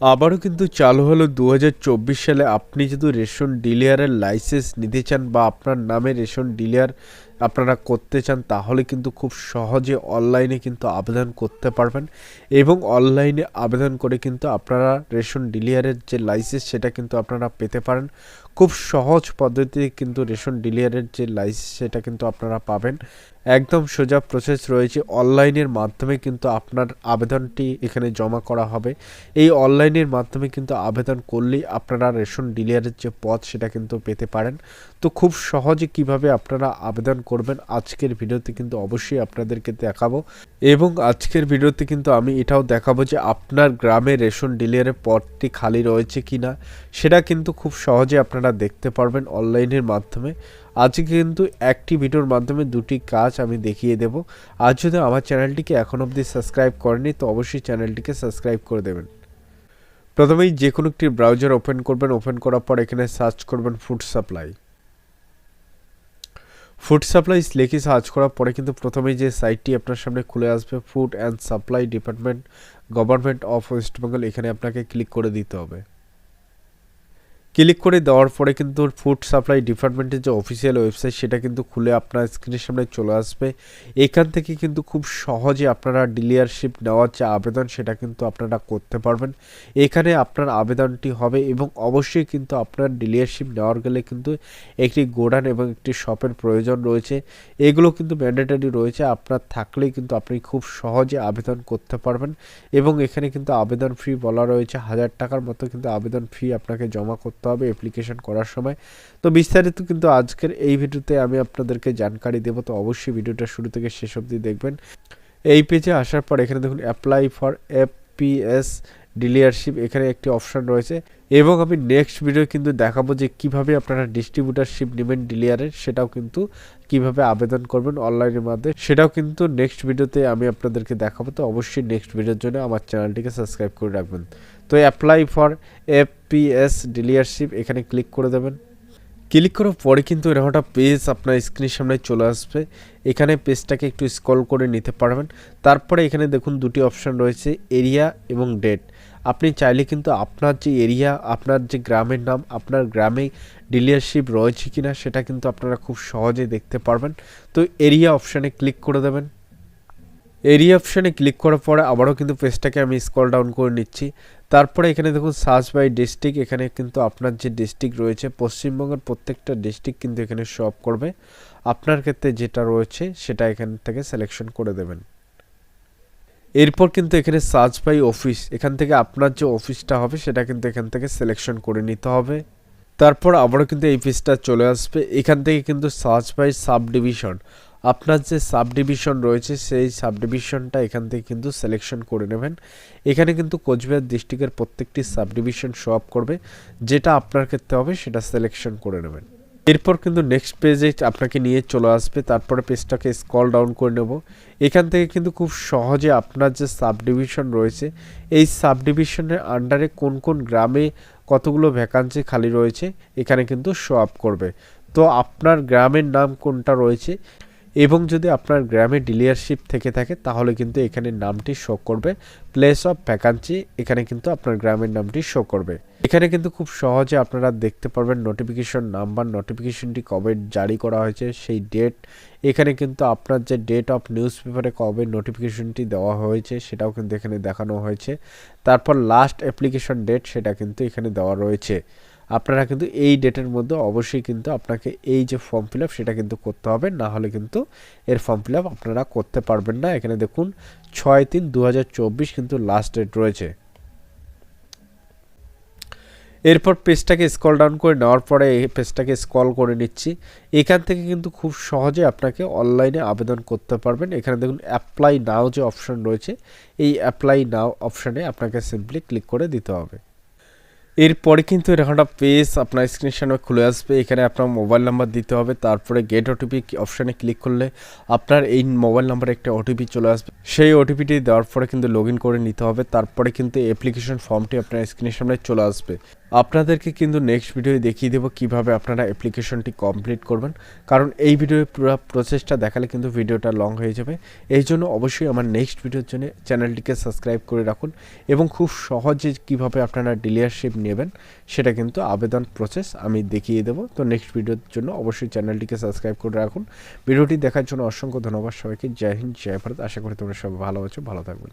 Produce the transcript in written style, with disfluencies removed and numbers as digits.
আবারও কিন্তু চালু হলো 2024 সালে। আপনি যদি রেশন ডিলারের লাইসেন্স নিতে চান বা আপনার নামে রেশন ডিলার আপনারা করতে চান, তাহলে কিন্তু খুব সহজে অনলাইনে কিন্তু আবেদন করতে পারবেন এবং অনলাইনে আবেদন করে কিন্তু আপনারা রেশন ডিলারের যে লাইসেন্স সেটা কিন্তু আপনারা পেতে পারেন। খুব সহজ পদ্ধতিতে কিন্তু রেশন ডিলারের যে লাইসেন্স সেটা কিন্তু আপনারা পাবেন। একদম সোজা প্রসেস রয়েছে। অনলাইনের মাধ্যমে কিন্তু আপনার আবেদনটি এখানে জমা করা হবে। এই অনলাইনের মাধ্যমে কিন্তু আবেদন করলেই আপনারা রেশন ডিলারের যে পদ সেটা কিন্তু পেতে পারেন। তো খুব সহজে কিভাবে আপনারা আবেদন করবেন আজকের ভিডিওতে কিন্তু অবশ্যই আপনাদেরকে দেখাবো। এবং আজকের ভিডিওতে কিন্তু আমি এটাও দেখাবো যে আপনার গ্রামে রেশন ডিলারের পদটি খালি রয়েছে কিনা, সেটা কিন্তু খুব সহজে আপনারা দেখতে পারবেন অনলাইনের মাধ্যমে। আজকে কিন্তু একটি ভিডিওর মাধ্যমে দুটি কাজ আমি দেখিয়ে দেব। আর যদি আমার চ্যানেলটিকে এখন অবধি সাবস্ক্রাইব করেনি তো অবশ্যই চ্যানেলটিকে সাবস্ক্রাইব করে দেবেন। প্রথমেই যে কোনো একটি ব্রাউজার ওপেন করবেন। ওপেন করার পর এখানে সার্চ করবেন ফুড সাপ্লাই। ফুড সাপ্লাই লিখে সার্চ করার পরে কিন্তু প্রথমেই যে সাইটটি আপনার সামনে খুলে আসবে, food and supply department, government of West Bengal, এখানে আপনাকে ক্লিক করে দিতে হবে। ক্লিক করে দেওয়ার পরে কিন্তু ফুড সাপ্লাই ডিপার্টমেন্টের যে অফিসিয়াল ওয়েবসাইট সেটা কিন্তু খুলে আপনার স্ক্রিনের সামনে চলে আসবে। এখান থেকে কিন্তু খুব সহজে আপনারা ডিলারশিপ নেওয়ার যে আবেদন সেটা কিন্তু আপনারা করতে পারবেন। এখানে আপনার আবেদনটি হবে এবং অবশ্যই কিন্তু আপনার ডিলারশিপ নেওয়ার গেলে কিন্তু একটি গোডাউন এবং একটি শপের প্রয়োজন রয়েছে। এগুলো কিন্তু ম্যান্ডেটরি রয়েছে। আপনার থাকলেই কিন্তু আপনি খুব সহজে আবেদন করতে পারবেন। এবং এখানে কিন্তু আবেদন ফি বলা রয়েছে 1000 টাকার মতো কিন্তু আবেদন ফি আপনাকে জমা করতে হবে অ্যাপ্লিকেশন করার সময়। তো বিস্তারিত কিন্তু আজকের এই ভিডিওতে আমি আপনাদেরকে জানকারি দেব। তো অবশ্যই ভিডিওটা শুরু থেকে শেষ অবধি দেখবেন। এই পেজে আসার পর এখানে দেখুন অ্যাপ্লাই ফর এফপিএস ডিলারশিপ, এখানে একটি অপশান রয়েছে এবং আমি নেক্সট ভিডিও কিন্তু দেখাবো যে কিভাবে আপনারা ডিস্ট্রিবিউটারশিপ নেবেন ডিলারের, সেটাও কিন্তু কিভাবে আবেদন করবেন অনলাইনের মাধ্যমে, সেটাও কিন্তু নেক্সট ভিডিওতে আমি আপনাদেরকে দেখাবো। তো অবশ্যই নেক্সট ভিডিওর জন্য আমার চ্যানেলটিকে সাবস্ক্রাইব করে রাখবেন। তো অ্যাপ্লাই ফর এফপিএস ডিলারশিপ এখানে ক্লিক করে দেবেন। ক্লিক করার পরে কিন্তু এরকম একটা পেজ আপনার স্ক্রিনের সামনে চলে আসবে। এখানে পেজটাকে একটু স্ক্রল করে নিতে পারবেন। তারপরে এখানে দেখুন দুটি অপশান রয়েছে, এরিয়া এবং ডেট। আপনি চাইলে কিন্তু আপনার যে এরিয়া, আপনার যে গ্রামের নাম, আপনার গ্রামে ডিলারশিপ রয়েছে কিনা সেটা কিন্তু আপনারা খুব সহজেই দেখতে পারবেন। তো এরিয়া অপশানে ক্লিক করে দেবেন। এরিয়া অপশানে ক্লিক করার পরে আবারও কিন্তু পেজটাকে আমি স্ক্রল ডাউন করে নিচ্ছি। তারপরে এখানে দেখুন সার্চ বাই ডিস্ট্রিক্ট, এখানে কিন্তু আপনার যে ডিস্ট্রিক্ট রয়েছে পশ্চিমবঙ্গের প্রত্যেকটা ডিস্ট্রিক্ট কিন্তু এখানে শো আপ করবে। আপনার ক্ষেত্রে যেটা রয়েছে সেটা এখান থেকে সিলেকশন করে দেবেন। এরপর কিন্তু এখানে সার্চ বাই অফিস, এখান থেকে আপনার যে অফিসটা হবে সেটা কিন্তু এখান থেকে সিলেকশন করে নিতে হবে। তারপর আবারও কিন্তু এই পেজটা চলে আসবে। এখান থেকে কিন্তু সার্চ বাই সাব ডিভিশন, আপনার যে সাব ডিভিশন রয়েছে সেই সাব ডিভিশনটা এখান থেকে কিন্তু সিলেকশন করে নেবেন। এখানে কিন্তু কোচবিহার ডিস্ট্রিক্টের প্রত্যেকটি সাব ডিভিশন শো আপ করবে, যেটা আপনার ক্ষেত্রে হবে সেটা সিলেকশন করে নেবেন। এরপর কিন্তু নেক্সট পেজে আপনাকে নিয়ে চলে আসবে। তারপরে পেজটাকে স্ক্রল ডাউন করে নেব। এখান থেকে কিন্তু খুব সহজে আপনার যে সাব ডিভিশন রয়েছে এই সাব ডিভিশনের আন্ডারে কোন কোন গ্রামে কতগুলো ভ্যাকান্সি খালি রয়েছে এখানে কিন্তু শো আপ করবে। তো আপনার গ্রামের নাম কোনটা রয়েছে এবং যদি আপনার গ্রামে ডিলারশিপ থেকে থাকে তাহলে কিন্তু এখানে নামটি শো করবে। প্লেস অফ ভ্যাকান্সি, এখানে কিন্তু আপনার গ্রামের নামটি শো করবে। এখানে কিন্তু খুব সহজে আপনারা দেখতে পারবেন নোটিফিকেশন নাম্বার, নোটিফিকেশনটি কবে জারি করা হয়েছে সেই ডেট, এখানে কিন্তু আপনার যে ডেট অফ নিউজ পেপারে কবে নোটিফিকেশনটি দেওয়া হয়েছে সেটাও কিন্তু এখানে দেখানো হয়েছে। তারপর লাস্ট অ্যাপ্লিকেশন ডেট সেটা কিন্তু এখানে দেওয়া রয়েছে। আপনারা কিন্তু এই ডেটের মধ্যে অবশ্যই কিন্তু আপনাকে এই যে ফর্ম ফিল আপ সেটা কিন্তু করতে হবে, না হলে কিন্তু এর ফর্ম ফিল আপ আপনারা করতে পারবেন না। এখানে দেখুন 6/3/2024 কিন্তু লাস্ট ডেট রয়েছে। এরপর পেজটাকে স্ক্রল ডাউন করে নেওয়ার পরে এই পেজটাকে স্ক্রল করে নিচ্ছি। এখান থেকে কিন্তু খুব সহজে আপনাকে অনলাইনে আবেদন করতে পারবেন। এখানে দেখুন অ্যাপ্লাই নাও যে অপশন রয়েছে এই অ্যাপ্লাই নাও অপশানে আপনাকে সিম্পলি ক্লিক করে দিতে হবে। এরপরে কিন্তু এরকম একটা পেজ আপনার স্ক্রিনের সামনে খুলে আসবে। এখানে আপনার মোবাইল নাম্বার দিতে হবে, তারপরে গেট ওটিপি অপশানে ক্লিক করলে আপনার এই মোবাইল নাম্বারে একটা ওটিপি চলে আসবে। সেই ওটিপিটি দেওয়ার পরে কিন্তু লগ ইন করে নিতে হবে। তারপরে কিন্তু অ্যাপ্লিকেশন ফর্মটি আপনার স্ক্রিনের সামনে চলে আসবে। আপনাদেরকে কিন্তু নেক্সট ভিডিওয়ে দেখিয়ে দেবো কীভাবে আপনারা অ্যাপ্লিকেশনটি কমপ্লিট করবেন, কারণ এই ভিডিওর পুরো প্রসেসটা দেখালে কিন্তু ভিডিওটা লং হয়ে যাবে। এই জন্য অবশ্যই আমার নেক্সট ভিডিওর জন্য চ্যানেলটিকে সাবস্ক্রাইব করে রাখুন এবং খুব সহজে কীভাবে আপনারা ডিলারশিপ নেবেন সেটা কিন্তু আবেদন প্রসেস আমি দেখিয়ে দেবো। তো নেক্সট ভিডিওর জন্য অবশ্যই চ্যানেলটিকে সাবস্ক্রাইব করে রাখুন। ভিডিওটি দেখার জন্য অসংখ্য ধন্যবাদ সবাইকে। জয় হিন্দ, জয় ভারত। আশা করি তোমরা সবাই ভালো আছো, ভালো থাকবেন।